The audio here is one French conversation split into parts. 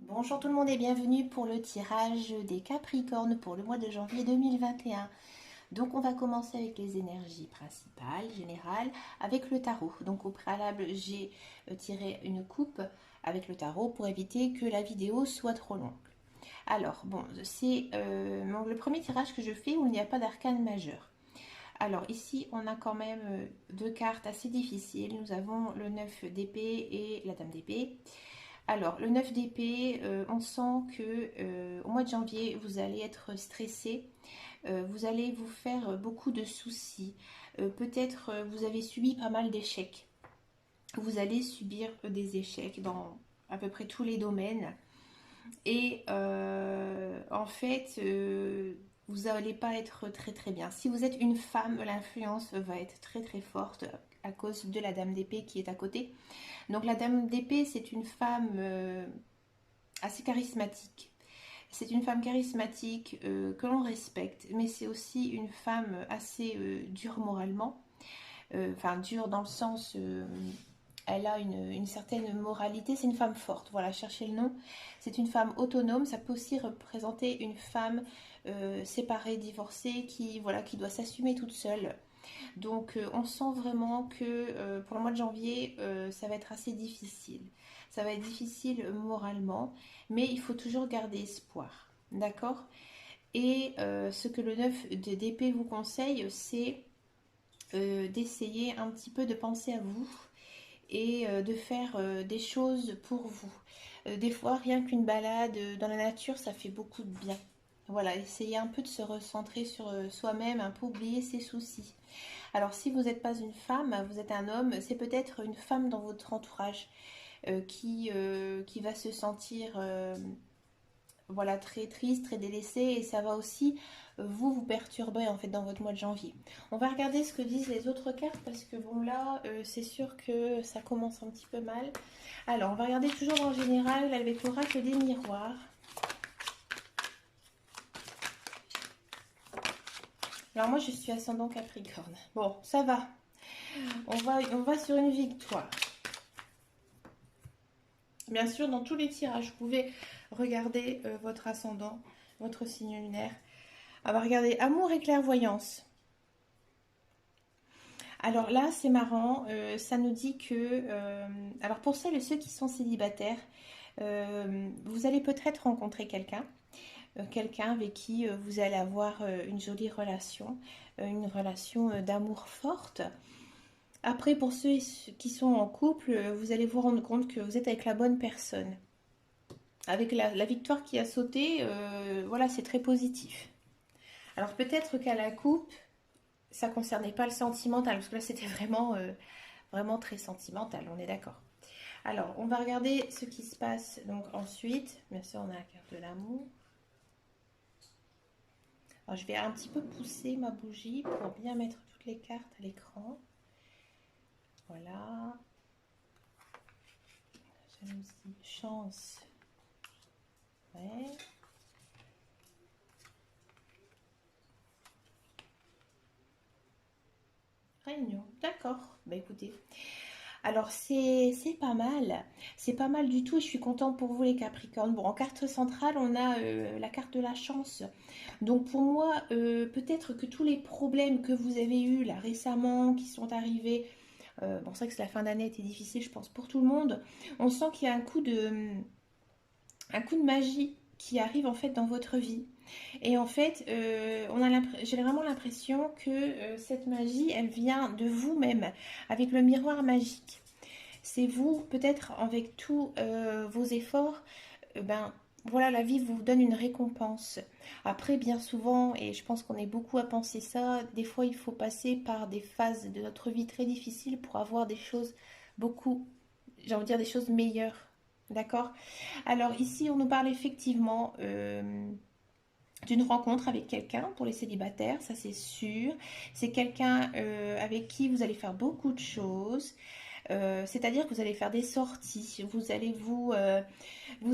Bonjour tout le monde et bienvenue pour le tirage des Capricornes pour le mois de janvier 2021. Donc on va commencer avec les énergies principales, générales, avec le tarot. Donc au préalable, j'ai tiré une coupe avec le tarot pour éviter que la vidéo soit trop longue. Alors bon, c'est le premier tirage que je fais où il n'y a pas d'arcane majeur. Alors ici, on a quand même deux cartes assez difficiles. Nous avons le 9 d'épée et la dame d'épée. Alors, le 9 d'épée, on sent que au mois de janvier, vous allez être stressé, vous allez vous faire beaucoup de soucis. Peut-être vous avez subi pas mal d'échecs. Vous allez subir des échecs dans à peu près tous les domaines. Et en fait, vous n'allez pas être très très bien. Si vous êtes une femme, l'influence va être très très forte à cause de la dame d'épée qui est à côté. Donc la dame d'épée, c'est une femme assez charismatique. C'est une femme charismatique que l'on respecte, mais c'est aussi une femme assez dure moralement. Enfin, dure dans le sens, elle a une certaine moralité. C'est une femme forte, voilà, cherchez le nom. C'est une femme autonome. Ça peut aussi représenter une femme séparée, divorcée, qui, voilà, qui doit s'assumer toute seule. Donc on sent vraiment que pour le mois de janvier, ça va être assez difficile. Ça va être difficile moralement, mais il faut toujours garder espoir. D'accord. Et ce que le 9 d'épée vous conseille, c'est d'essayer un petit peu de penser à vous et de faire des choses pour vous. Des fois, rien qu'une balade dans la nature, ça fait beaucoup de bien. Voilà, essayez un peu de se recentrer sur soi-même, un peu oublier ses soucis. Alors, si vous n'êtes pas une femme, vous êtes un homme, c'est peut-être une femme dans votre entourage qui va se sentir voilà, très triste, très délaissée, et ça va aussi vous perturber en fait dans votre mois de janvier. On va regarder ce que disent les autres cartes parce que bon là, c'est sûr que ça commence un petit peu mal. Alors, on va regarder toujours en général avec l'oracle des miroirs. Alors moi, je suis ascendant Capricorne. Bon, ça va. On va sur une victoire. Bien sûr, dans tous les tirages, vous pouvez regarder votre ascendant, votre signe lunaire. On va regarder amour et clairvoyance. Alors là, c'est marrant, ça nous dit que... alors pour celles et ceux qui sont célibataires, vous allez peut-être rencontrer quelqu'un avec qui vous allez avoir une jolie relation, une relation d'amour forte. Après, pour ceux qui sont en couple, vous allez vous rendre compte que vous êtes avec la bonne personne. Avec la victoire qui a sauté, voilà, c'est très positif. Alors peut-être qu'à la coupe, ça concernait pas le sentimental, parce que là c'était vraiment très sentimental, on est d'accord. Alors, on va regarder ce qui se passe donc ensuite. Bien sûr, on a la carte de l'amour. Alors, je vais un petit peu pousser ma bougie pour bien mettre toutes les cartes à l'écran. Voilà. Jalousie, chance. Ouais. Réunion, d'accord. Bah écoutez, alors c'est pas mal, c'est pas mal du tout. Je suis contente pour vous les Capricornes. Bon, en carte centrale, on a la carte de la chance. Donc pour moi, peut-être que tous les problèmes que vous avez eus là récemment, qui sont arrivés, bon c'est vrai que la fin d'année était difficile, je pense pour tout le monde. On sent qu'il y a un coup de magie qui arrive en fait dans votre vie. Et en fait, j'ai vraiment l'impression que cette magie, elle vient de vous-même, avec le miroir magique. C'est vous, peut-être avec tous vos efforts, ben voilà, la vie vous donne une récompense. Après, bien souvent, et je pense qu'on est beaucoup à penser ça, des fois il faut passer par des phases de notre vie très difficiles pour avoir des choses beaucoup, j'ai envie de dire des choses meilleures. D'accord. Alors ici, on nous parle effectivement d'une rencontre avec quelqu'un pour les célibataires, ça c'est sûr. C'est quelqu'un avec qui vous allez faire beaucoup de choses. C'est-à-dire que vous allez faire des sorties, vous allez vous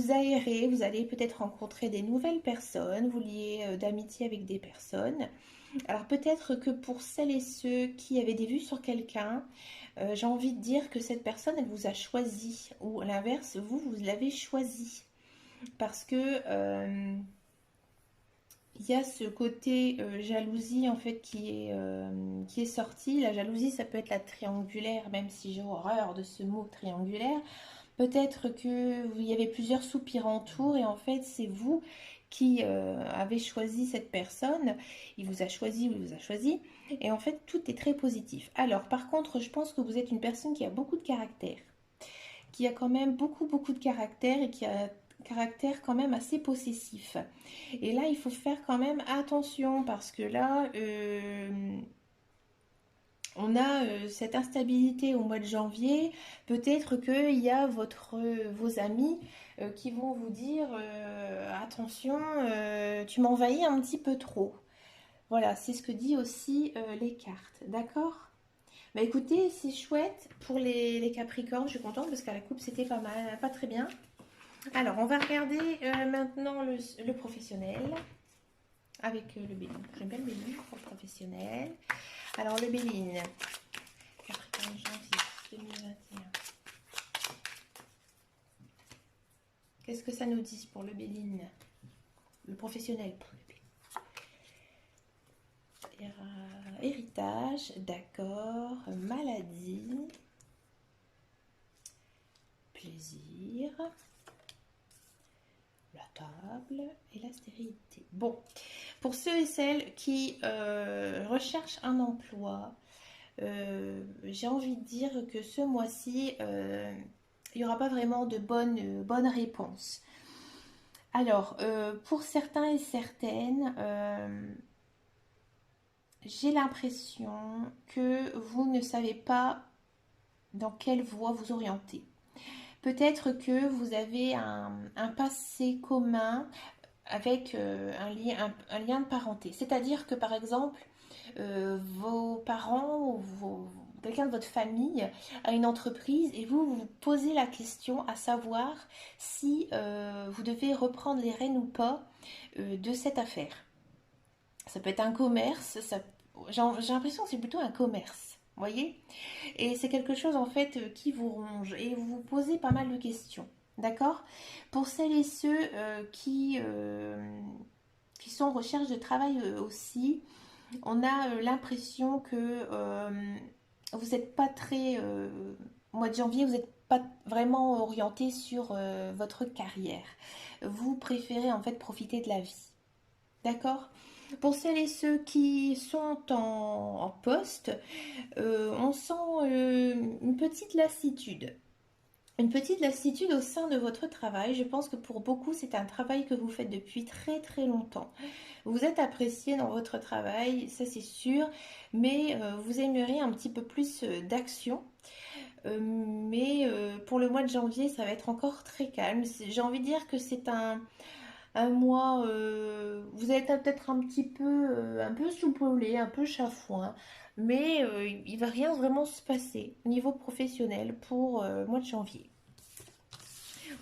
aérer, vous allez peut-être rencontrer des nouvelles personnes, vous lier d'amitié avec des personnes. Alors peut-être que pour celles et ceux qui avaient des vues sur quelqu'un, j'ai envie de dire que cette personne, elle vous a choisi, ou à l'inverse, vous l'avez choisi. parce que il y a ce côté jalousie en fait qui est sorti. La jalousie, ça peut être la triangulaire, même si j'ai horreur de ce mot triangulaire. Peut-être que il y avait plusieurs soupirs en tour et en fait c'est vous qui avez choisi cette personne. Il vous a choisi ou il vous a choisi. Et en fait tout est très positif. Alors par contre je pense que vous êtes une personne qui a beaucoup de caractère. Qui a quand même beaucoup de caractère et qui a un caractère quand même assez possessif. Et là il faut faire quand même attention parce que là... on a cette instabilité au mois de janvier. Peut-être qu'il y a vos amis qui vont vous dire attention, tu m'envahis un petit peu trop. Voilà, c'est ce que dit aussi les cartes. D'accord? Bah écoutez, c'est chouette pour les Capricornes. Je suis contente parce qu'à la coupe, c'était pas mal, pas très bien. Alors, on va regarder maintenant le professionnel avec le Béline. J'aime bien le Béline pour le professionnel. Alors, le Béline. Capricorne janvier 2021. Qu'est-ce que ça nous dit pour le Béline? Le professionnel pour le Béline. Héritage, d'accord. Maladie. Plaisir. La table et la stérilité. Bon, pour ceux et celles qui recherchent un emploi, j'ai envie de dire que ce mois-ci, il n'y aura pas vraiment de bonnes réponses. Alors, pour certains et certaines, j'ai l'impression que vous ne savez pas dans quelle voie vous orienter. Peut-être que vous avez un passé commun avec un lien de parenté. C'est-à-dire que par exemple, vos parents ou quelqu'un de votre famille a une entreprise et vous vous posez la question à savoir si vous devez reprendre les rênes ou pas de cette affaire. Ça peut être un commerce, j'ai l'impression que c'est plutôt un commerce. Vous voyez? Et c'est quelque chose en fait qui vous ronge et vous vous posez pas mal de questions. D'accord? Pour celles et ceux qui sont en recherche de travail aussi, on a l'impression que vous n'êtes pas très... au mois de janvier, vous n'êtes pas vraiment orienté sur votre carrière. Vous préférez en fait profiter de la vie. D'accord? Pour celles et ceux qui sont en poste, on sent une petite lassitude. Une petite lassitude au sein de votre travail. Je pense que pour beaucoup, c'est un travail que vous faites depuis très longtemps. Vous êtes apprécié dans votre travail, ça c'est sûr, mais vous aimeriez un petit peu plus d'action. Mais pour le mois de janvier, ça va être encore très calme. J'ai envie de dire que c'est un mois, vous êtes peut-être un peu soupolé, un peu chafouin, mais il va rien vraiment se passer au niveau professionnel pour le mois de janvier.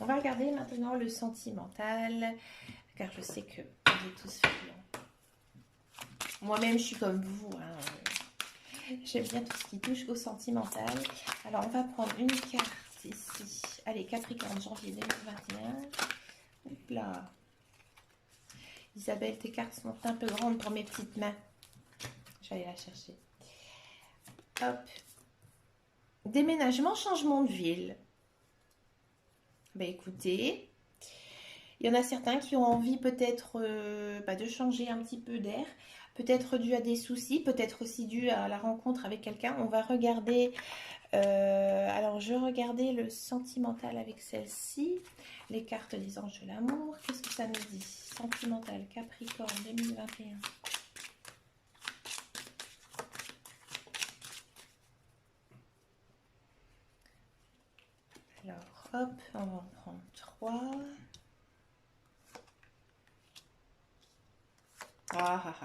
On va regarder maintenant le sentimental, car je sais que vous êtes tous friands. Moi-même, je suis comme vous, hein. J'aime bien tout ce qui touche au sentimental. Alors, on va prendre une carte ici. Allez, Capricorne, janvier 2021. Oups là. Isabelle, tes cartes sont un peu grandes pour mes petites mains. Je vais aller la chercher. Hop. Déménagement, changement de ville. Ben écoutez, il y en a certains qui ont envie peut-être de changer un petit peu d'air. Peut-être dû à des soucis, peut-être aussi dû à la rencontre avec quelqu'un. On va regarder... alors, je regardais le sentimental avec celle-ci. Les cartes des anges de l'amour. Qu'est-ce que ça nous dit? Sentimental, Capricorne 2021. Alors, hop, on va en prendre 3. Ah,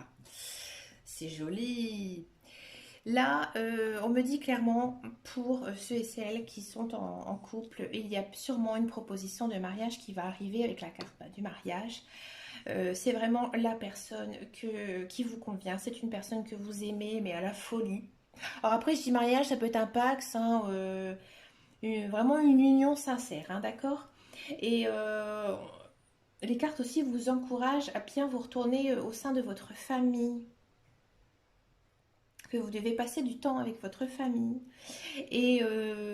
c'est joli. Là, on me dit clairement, pour ceux et celles qui sont en couple, il y a sûrement une proposition de mariage qui va arriver avec la carte du mariage. C'est vraiment la personne qui vous convient. C'est une personne que vous aimez, mais à la folie. Alors après, je dis mariage, ça peut être un pax, hein, vraiment une union sincère, hein, d'accord? Et les cartes aussi vous encouragent à bien vous retourner au sein de votre famille, que vous devez passer du temps avec votre famille. Et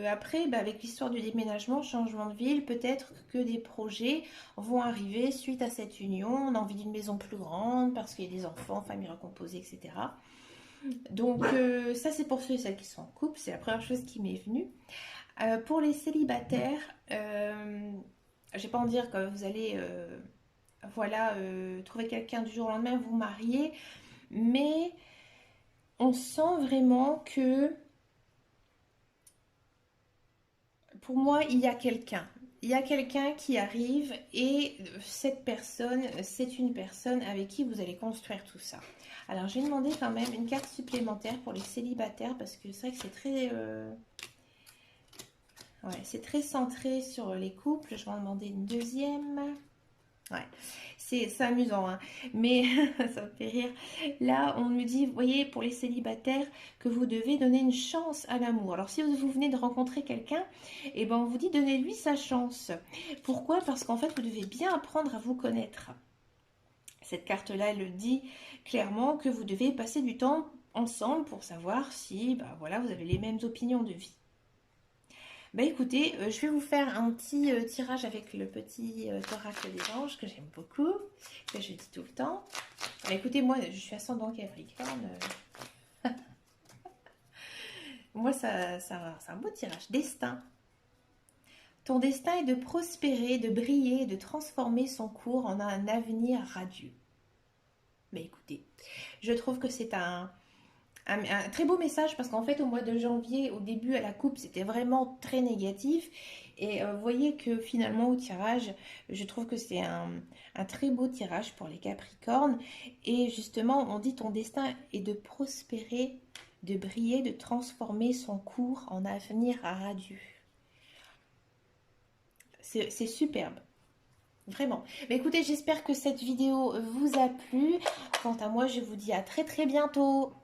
après, bah, avec l'histoire du déménagement, changement de ville, peut-être que des projets vont arriver suite à cette union. On a envie d'une maison plus grande parce qu'il y a des enfants, famille recomposée, etc. Donc ça, c'est pour ceux et celles qui sont en couple. C'est la première chose qui m'est venue. Pour les célibataires, je ne vais pas en dire que vous allez voilà, trouver quelqu'un du jour au lendemain, vous marier, mais on sent vraiment que pour moi, il y a quelqu'un. Il y a quelqu'un qui arrive et cette personne, c'est une personne avec qui vous allez construire tout ça. Alors, j'ai demandé quand même une carte supplémentaire pour les célibataires parce que c'est vrai que c'est très, ouais, c'est très centré sur les couples. Je vais en demander une deuxième. Ouais, c'est amusant, hein. Mais ça me fait rire. Là, on me dit, vous voyez, pour les célibataires, que vous devez donner une chance à l'amour. Alors, si vous venez de rencontrer quelqu'un, eh ben, on vous dit, donnez-lui sa chance. Pourquoi? Parce qu'en fait, vous devez bien apprendre à vous connaître. Cette carte-là, elle le dit clairement que vous devez passer du temps ensemble pour savoir si, bah, voilà, vous avez les mêmes opinions de vie. Bah écoutez, je vais vous faire un petit tirage avec le petit oracle des anges que j'aime beaucoup, que je dis tout le temps. Bah écoutez, moi je suis ascendant Capricorne. Moi c'est un beau tirage. Destin. Ton destin est de prospérer, de briller, de transformer son cours en un avenir radieux. Bah écoutez, je trouve que c'est un très beau message parce qu'en fait au mois de janvier, au début à la coupe, c'était vraiment très négatif. Et vous voyez que finalement au tirage, je trouve que c'est un très beau tirage pour les Capricornes. Et justement, on dit ton destin est de prospérer, de briller, de transformer son cours en avenir radieux. C'est superbe. Vraiment. Mais écoutez, j'espère que cette vidéo vous a plu. Quant à moi, je vous dis à très très bientôt.